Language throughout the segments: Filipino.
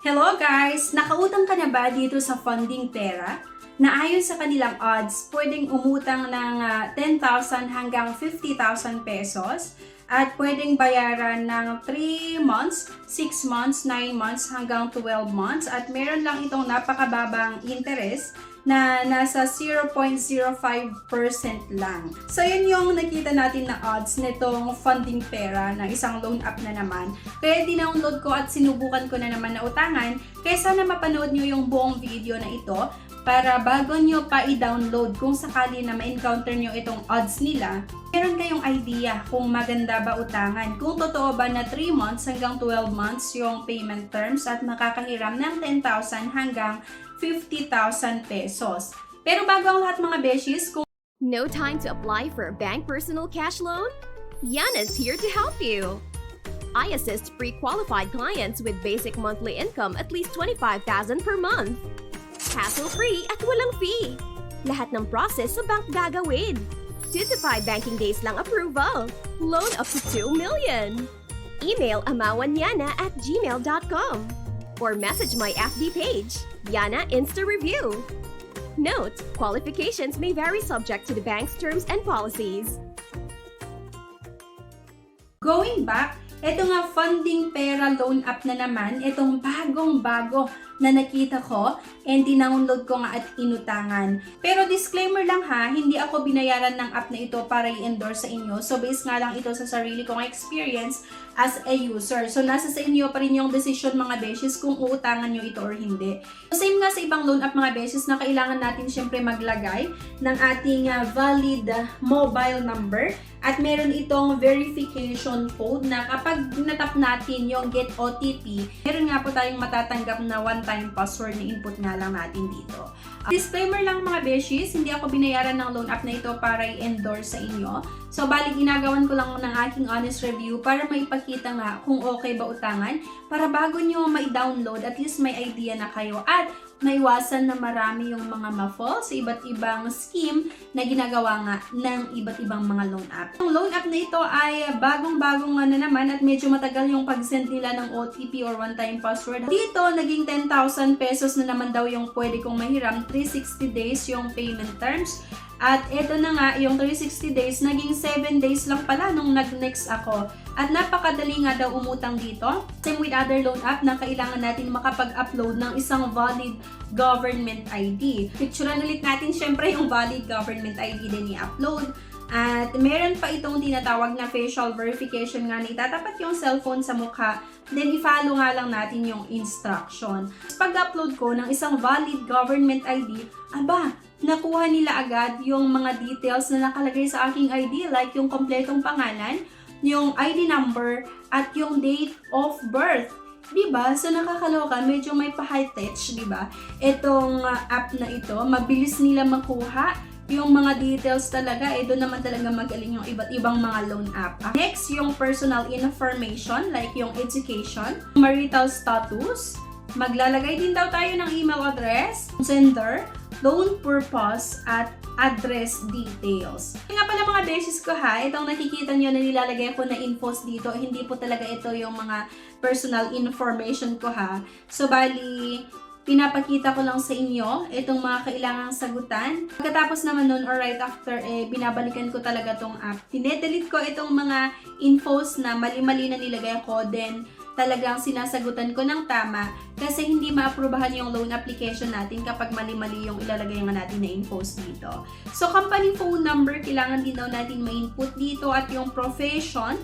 Hello guys! Nakautang ka na ba dito sa Funding Pera? Na ayon sa kanilang odds, pwedeng umutang ng 10,000 hanggang 50,000 pesos at pwedeng bayaran ng 3 months, 6 months, 9 months hanggang 12 months at meron lang itong napakababang interest na nasa 0.05% lang. So, yun yung nakita natin na odds nitong Funding Pera na isang loan app na naman. Kaya dinownload ko at sinubukan ko na naman na utangan. Kaya sana mapanood nyo yung buong video na ito para bago nyo pa i-download kung sakali na ma-encounter nyo itong odds nila, meron kayong idea kung maganda ba utangan. Kung totoo ba na 3 months hanggang 12 months yung payment terms at makakahiram ng 10,000 hanggang 50,000 pesos. Pero bago ang lahat mga beshies, kung No time to apply for a bank personal cash loan? Yana's here to help you. I assist pre-qualified clients with basic monthly income at least 25,000 per month. Hassle-free at walang fee. Lahat ng process sa bank gagawin. 2 to 5 banking days lang approval. Loan up to 2 million. Email amawanyana@gmail.com or message my FB page, Yana Insta Review. Note, qualifications may vary subject to the bank's terms and policies. going back, eto nga Funding Pera loan app na naman, itong bagong-bago na nakita ko and dinownload ko nga at inutangan. Pero disclaimer lang ha, hindi ako binayaran ng app na ito para i-endorse sa inyo. So based nga lang ito sa sarili kong experience as a user. So nasa sa inyo pa rin yung decision mga beshes kung uutangan nyo ito or hindi. So same nga sa ibang loan app mga beshes na kailangan natin syempre maglagay ng ating valid mobile number. At meron itong verification code na kapag natap natin yung get OTP, meron nga po tayong matatanggap na one-time password na input nga lang natin dito. Disclaimer lang mga beshies, hindi ako binayaran ng loan app na ito para i-endorse sa inyo. So, bali ginagawan ko lang ng aking honest review para maipakita nga kung okay ba utangan para bago nyo ma-download, at least may idea na kayo at maiwasan na marami yung mga ma-fall sa iba't ibang scheme na ginagawa nga ng iba't ibang mga loan app. Ang loan app na ito ay bagong-bagong na naman at medyo matagal yung pag-send nila ng OTP or one-time password. Dito, naging 10,000 pesos na naman daw yung pwede kong mahiram, 360 days yung payment terms. At eto na nga, yung 360 days, naging 7 days lang pala nung nag-next ako. At napakadali nga daw umutang dito. Same with other loan app na kailangan natin makapag-upload ng isang valid government ID. Picturean ulit natin syempre yung valid government ID din i-upload. At meron pa itong tinatawag na facial verification nga na itatapat yung cellphone sa mukha. Then i-follow nga lang natin yung instruction. Pag-upload ko ng isang valid government ID, aba, nakuha nila agad yung mga details na nakalagay sa aking ID like yung kompletong pangalan, yung ID number, at yung date of birth. Diba? So nakakaloka, medyo may pa-high-tech, diba? Itong app na ito, mabilis nila makuha yung mga details talaga. Doon naman talaga magaling yung iba't ibang mga loan app. Next, yung personal information like yung education, marital status, maglalagay din daw tayo ng email address, sender, loan purpose, at address details. Nga pala mga beshes ko ha, itong nakikita nyo na nilalagay ko na infos dito, hindi po talaga ito yung mga personal information ko ha. So bali, pinapakita ko lang sa inyo itong mga kailangang sagutan. Pagkatapos naman nun or right after, binabalikan ko talaga tong app. Tinedelete ko itong mga infos na mali-mali na nilagay ko, then talagang sinasagutan ko ng tama kasi hindi ma-aprobahan yung loan application natin kapag mali-mali yung ilalagay nga natin na infos dito. So, company phone number, kailangan din daw natin ma-input dito at yung profession,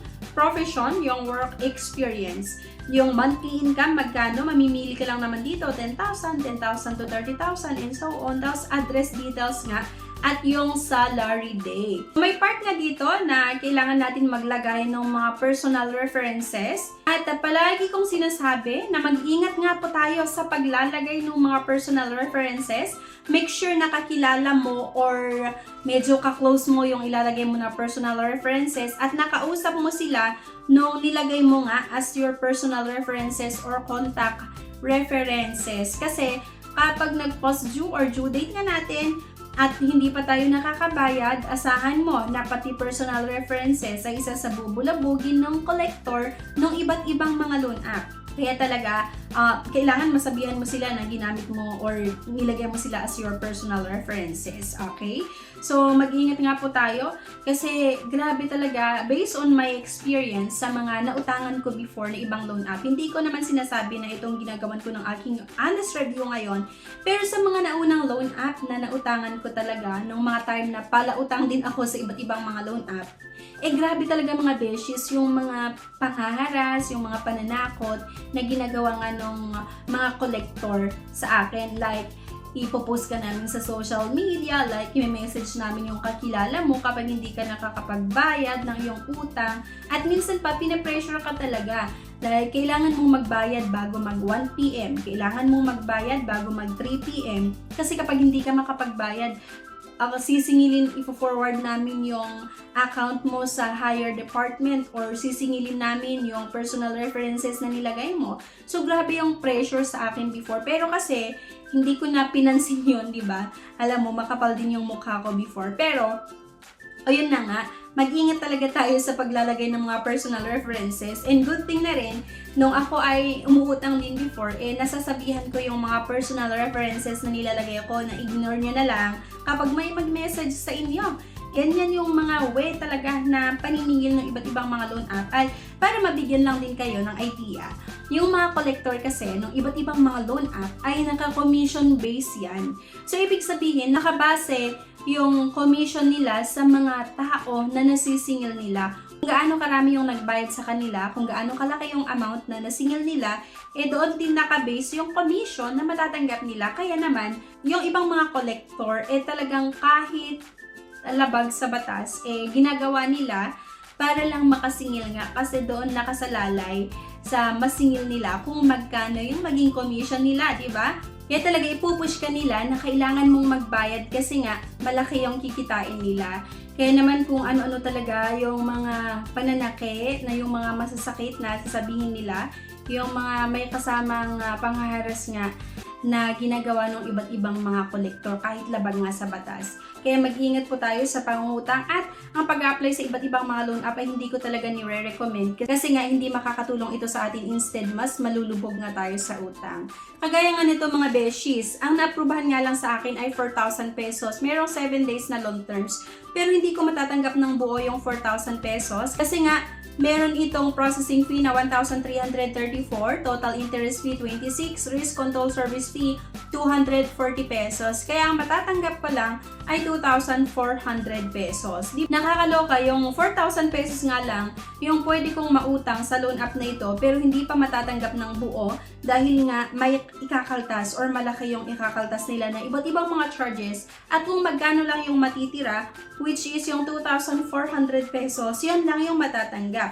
yung work experience. Yung monthly income, magkano, mamimili ka lang naman dito, 10,000, 10,000 to 30,000 and so on. Tapos address details nga at yung salary day. May part nga dito na kailangan natin maglagay ng mga personal references. At palagi kong sinasabi na mag-ingat nga po tayo sa paglalagay ng mga personal references. Make sure nakakilala mo or medyo ka-close mo yung ilalagay mo na personal references at nakausap mo sila nung nilagay mo nga as your personal references or contact references. Kasi kapag nag-post due or due date nga natin, at hindi pa tayo nakakabayad, asahan mo na pati personal references ay isa sa bubulabugin ng collector ng iba't ibang mga loan app. Kaya talaga, kailangan masabihan mo sila na ginamit mo or nilagay mo sila as your personal references, okay? So, mag-ingat nga po tayo kasi grabe talaga, based on my experience sa mga nautangan ko before na ibang loan app, hindi ko naman sinasabi na itong ginagawan ko ng aking honest review ngayon, pero sa mga naunang loan app na nautangan ko talaga, nung mga time na palautang din ako sa iba't ibang mga loan app, grabe talaga mga beshies, yung mga panghaharas, yung mga pananakot na ginagawa nga ng mga collector sa akin. Like, ipopost ka namin sa social media, like, i-message namin yung kakilala mo kapag hindi ka nakakapagbayad ng iyong utang. At minsan pa, pinapressure ka talaga. Dahil kailangan mong magbayad bago mag 1 p.m. Kailangan mong magbayad bago mag 3 p.m. Kasi kapag hindi ka makapagbayad, sisingilin, ipo-forward namin yung account mo sa higher department or sisingilin namin yung personal references na nilagay mo. So, grabe yung pressure sa akin before. Pero kasi, hindi ko na pinansin yun, di ba? Alam mo, makapal din yung mukha ko before. Pero, ayun na nga, mag-ingat talaga tayo sa paglalagay ng mga personal references. And good thing na rin, nung ako ay umuutang din before, nasasabihan ko yung mga personal references na nilalagay ko na ignore nyo na lang kapag may mag-message sa inyo. Ganyan yung mga way talaga na paniningil ng iba't ibang mga loan app ay para mabigyan lang din kayo ng idea. Yung mga collector kasi ng iba't ibang mga loan app ay naka-commission base yan. So, ibig sabihin, nakabase yung commission nila sa mga tao na nasisingil nila. Kung gaano karami yung nagbayad sa kanila, kung gaano kalaki yung amount na nasingil nila, doon din nakabase yung commission na matatanggap nila. Kaya naman, yung ibang mga collector, talagang kahit labag sa batas, ginagawa nila para lang makasingil nga kasi doon nakasalalay sa masingil nila kung magkano yung maging commission nila, di ba? Kaya talaga ipupush ka nila na kailangan mong magbayad kasi nga malaki yung kikitain nila. Kaya naman kung ano-ano talaga yung mga pananakit na yung mga masasakit na sasabihin nila, yung mga may kasamang panghaharas nga na ginagawa ng iba't ibang mga kolektor kahit labag nga sa batas. Kaya mag-ingat po tayo sa pangungutang at ang pag-apply sa iba't ibang mga loan app ay hindi ko talaga nire-recommend kasi nga hindi makakatulong ito sa atin, instead mas malulubog nga tayo sa utang. Kagaya nga nito mga beshies, ang naaprubahan nga lang sa akin ay 4,000 pesos. Merong 7 days na loan terms pero hindi ko matatanggap ng buo yung 4,000 pesos kasi nga meron itong processing fee na 1,334, total interest fee 26, risk control service fee 240 pesos. Kaya ang matatanggap ko lang ay 2,400 pesos. Nakakaloka yung 4,000 pesos nga lang yung pwede kong mautang sa loan app na ito pero hindi pa matatanggap ng buo dahil nga may ikakaltas or malaki yung ikakaltas nila na iba't ibang mga charges at kung magkano lang yung matitira, which is yung 2,400 pesos, yun lang yung matatanggap.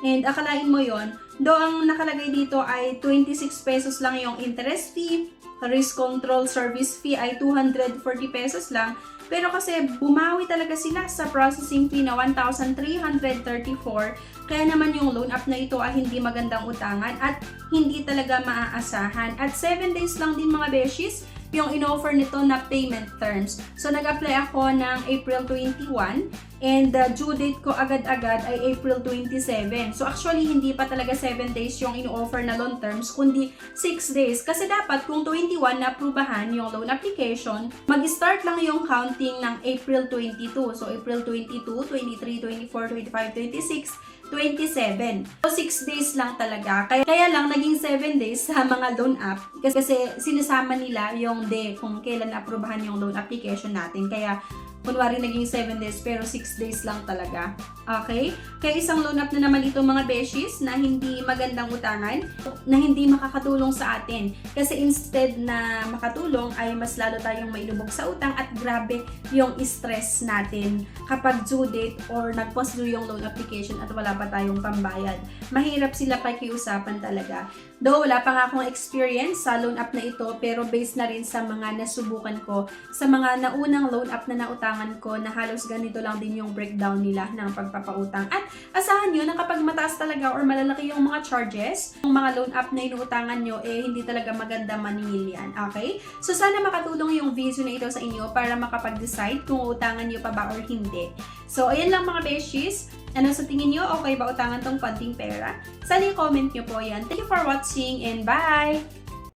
And akalain mo yon, do ang nakalagay dito ay 26 pesos lang yung interest fee, risk control service fee ay 240 pesos lang, pero kasi bumawi talaga sila sa processing fee na 1,334, kaya naman yung loan app na ito ay hindi magandang utangan at hindi talaga maaasahan. At 7 days lang din mga beshies yung in-offer nito na payment terms. So, nag-apply ako ng April 21 and the due date ko agad-agad ay April 27. So, actually, hindi pa talaga 7 days yung in-offer na loan terms, kundi 6 days. Kasi dapat kung 21 na aprubahan yung loan application, mag-start lang yung counting ng April 22. So, April 22, 23, 24, 25, 26, 27. So, 6 days lang talaga. Kaya lang, naging 7 days sa mga loan app. Kasi sinasama nila yung day kung kailan na-aprobahan yung loan application natin. Kaya, kunwari naging 7 days pero 6 days lang talaga. Okay? Kaya isang loan app na naman ito mga beshies na hindi magandang utangan, na hindi makakatulong sa atin. Kasi instead na makatulong ay mas lalo tayong mailubog sa utang at grabe yung stress natin kapag due date or nag-post due yung loan application at wala pa tayong pambayad. Mahirap sila pakiusapan talaga. Though wala pa nga akong experience sa loan app na ito pero based na rin sa mga nasubukan ko sa mga naunang loan app na nautangan ko na halos ganito lang din yung breakdown nila ng pagpapautang. At asahan nyo na kapag mataas talaga or malalaki yung mga charges, yung mga loan app na inuutangan nyo, hindi talaga maganda maningil yan. Okay? So sana makatulong yung video na ito sa inyo para makapag-decide kung utangan nyo pa ba or hindi. So ayan lang mga beshies. Ano sa tingin nyo? Okay ba utangan tong Funding Pera? Sana i-comment nyo po yan. Thank you for watching and bye!